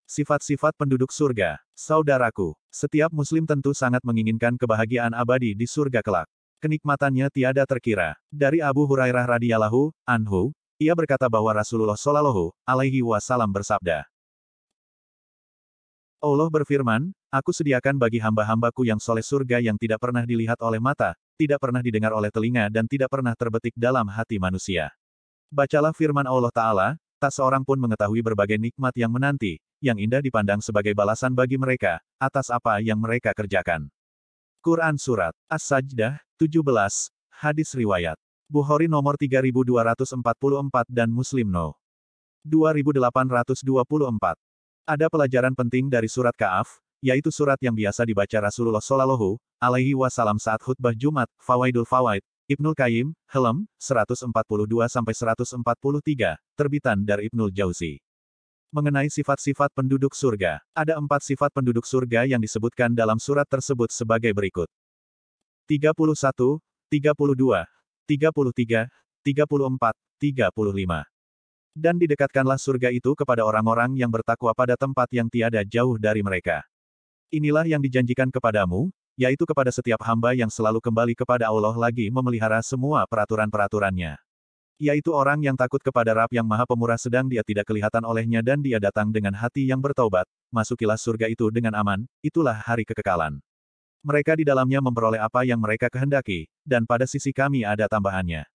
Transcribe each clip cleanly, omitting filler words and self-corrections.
Sifat-sifat penduduk surga. Saudaraku, setiap muslim tentu sangat menginginkan kebahagiaan abadi di surga kelak. Kenikmatannya tiada terkira. Dari Abu Hurairah radhiyallahu anhu, ia berkata bahwa Rasulullah shallallahu alaihi wasallam bersabda, Allah berfirman, Aku sediakan bagi hamba-hambaku yang soleh surga yang tidak pernah dilihat oleh mata, tidak pernah didengar oleh telinga dan tidak pernah terbetik dalam hati manusia. Bacalah firman Allah Ta'ala, tak seorang pun mengetahui berbagai nikmat yang menanti, yang indah dipandang sebagai balasan bagi mereka, atas apa yang mereka kerjakan. Quran Surat As-Sajdah, 17, Hadis Riwayat Bukhari nomor 3244 dan Muslim No. 2824. Ada pelajaran penting dari surat Ka'af, yaitu surat yang biasa dibaca Rasulullah Shallallahu alaihi wasallam saat khutbah Jumat, Fawaidul Fawaid, Ibnul Qayyim, Helm, 142-143, terbitan dari Ibnul Jauzi. Mengenai sifat-sifat penduduk surga, ada 4 sifat penduduk surga yang disebutkan dalam surat tersebut sebagai berikut. 31, 32, 33, 34, 35. Dan didekatkanlah surga itu kepada orang-orang yang bertakwa pada tempat yang tiada jauh dari mereka. Inilah yang dijanjikan kepadamu, yaitu kepada setiap hamba yang selalu kembali kepada Allah lagi memelihara semua peraturan-peraturannya. Yaitu orang yang takut kepada Rabb yang Maha Pemurah sedang dia tidak kelihatan olehnya dan dia datang dengan hati yang bertaubat, masukilah surga itu dengan aman, itulah hari kekekalan. Mereka di dalamnya memperoleh apa yang mereka kehendaki, dan pada sisi kami ada tambahannya.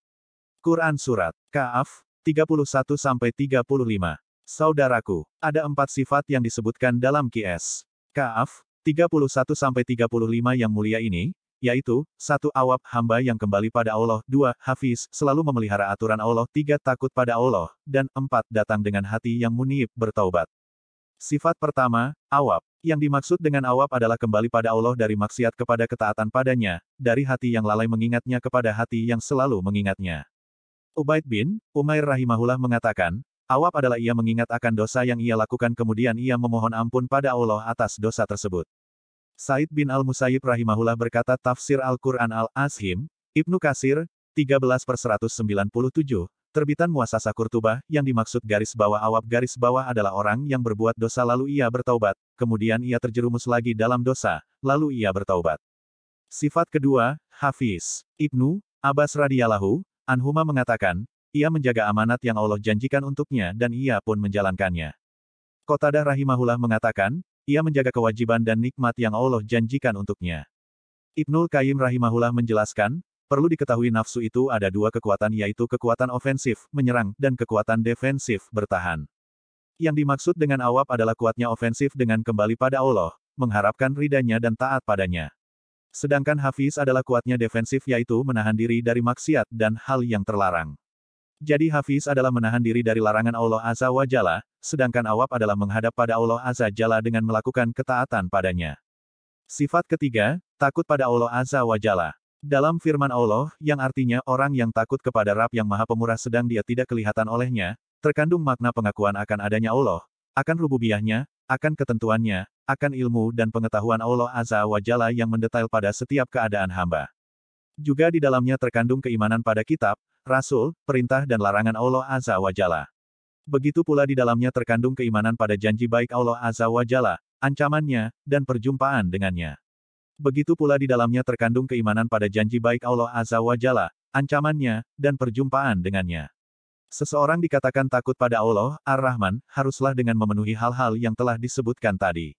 Quran Surat Ka'af, 31-35. Saudaraku, ada 4 sifat yang disebutkan dalam Qs. Ka'af, 31-35 yang mulia ini, yaitu, 1. Awab, hamba yang kembali pada Allah, 2. Hafiz, selalu memelihara aturan Allah, 3. Takut pada Allah, dan 4. Datang dengan hati yang munib, bertaubat. Sifat pertama, awab. Yang dimaksud dengan awab adalah kembali pada Allah dari maksiat kepada ketaatan padanya, dari hati yang lalai mengingatnya kepada hati yang selalu mengingatnya. Ubaid bin Umair rahimahullah mengatakan, awab adalah ia mengingat akan dosa yang ia lakukan kemudian ia memohon ampun pada Allah atas dosa tersebut. Said bin Al-Musayyib rahimahullah berkata tafsir Al-Quran Al-Azhim, Ibnu Katsir, 13/197, terbitan Muassasah Qurtubah, yang dimaksud garis bawah awab garis bawah adalah orang yang berbuat dosa lalu ia bertaubat, kemudian ia terjerumus lagi dalam dosa, lalu ia bertaubat. Sifat kedua, Hafiz. Ibnu Abbas radhiyallahu anhuma mengatakan, ia menjaga amanat yang Allah janjikan untuknya dan ia pun menjalankannya. Qatadah rahimahullah mengatakan, ia menjaga kewajiban dan nikmat yang Allah janjikan untuknya. Ibnul Qayyim rahimahullah menjelaskan, perlu diketahui nafsu itu ada 2 kekuatan yaitu kekuatan ofensif, menyerang, dan kekuatan defensif, bertahan. Yang dimaksud dengan awab adalah kuatnya ofensif dengan kembali pada Allah, mengharapkan ridanya dan taat padanya. Sedangkan hafiz adalah kuatnya defensif yaitu menahan diri dari maksiat dan hal yang terlarang. Jadi hafiz adalah menahan diri dari larangan Allah Azza wa Jalla, sedangkan awab adalah menghadap pada Allah Azza Jalla dengan melakukan ketaatan padanya. Sifat ketiga, takut pada Allah Azza wa Jalla. Dalam firman Allah, yang artinya orang yang takut kepada Rabb yang Maha Pemurah sedang dia tidak kelihatan olehnya, terkandung makna pengakuan akan adanya Allah, akan rububiyahnya, akan ketentuannya, akan ilmu dan pengetahuan Allah Azza wa Jalla yang mendetail pada setiap keadaan hamba. Juga di dalamnya terkandung keimanan pada kitab, rasul, perintah dan larangan Allah Azza wa Jalla. Begitu pula di dalamnya terkandung keimanan pada janji baik Allah Azza wa Jalla, ancamannya, dan perjumpaan dengannya. Begitu pula di dalamnya terkandung keimanan pada janji baik Allah Azza wa Jalla, ancamannya, dan perjumpaan dengannya. Seseorang dikatakan takut pada Allah, Ar-Rahman, haruslah dengan memenuhi hal-hal yang telah disebutkan tadi.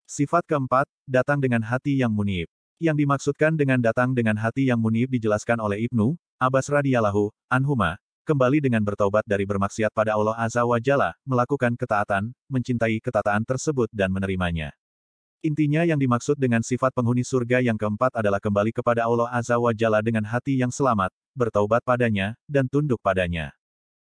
Sifat keempat, datang dengan hati yang munib. Yang dimaksudkan dengan datang dengan hati yang munib dijelaskan oleh Ibnu Abbas radhiyallahu anhuma, kembali dengan bertaubat dari bermaksiat pada Allah Azza wa Jalla, melakukan ketaatan, mencintai ketaatan tersebut dan menerimanya. Intinya yang dimaksud dengan sifat penghuni surga yang keempat adalah kembali kepada Allah Azza wa Jalla dengan hati yang selamat, bertaubat padanya, dan tunduk padanya.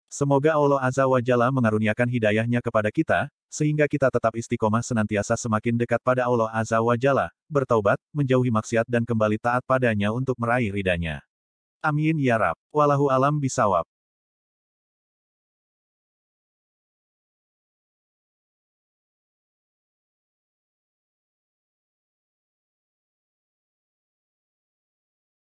Semoga Allah Azza wa Jalla mengaruniakan hidayahnya kepada kita, sehingga kita tetap istiqomah senantiasa semakin dekat pada Allah Azza wa Jalla, bertaubat, menjauhi maksiat dan kembali taat padanya untuk meraih ridanya. Amin ya Rabb. Wallahu alam bisawab.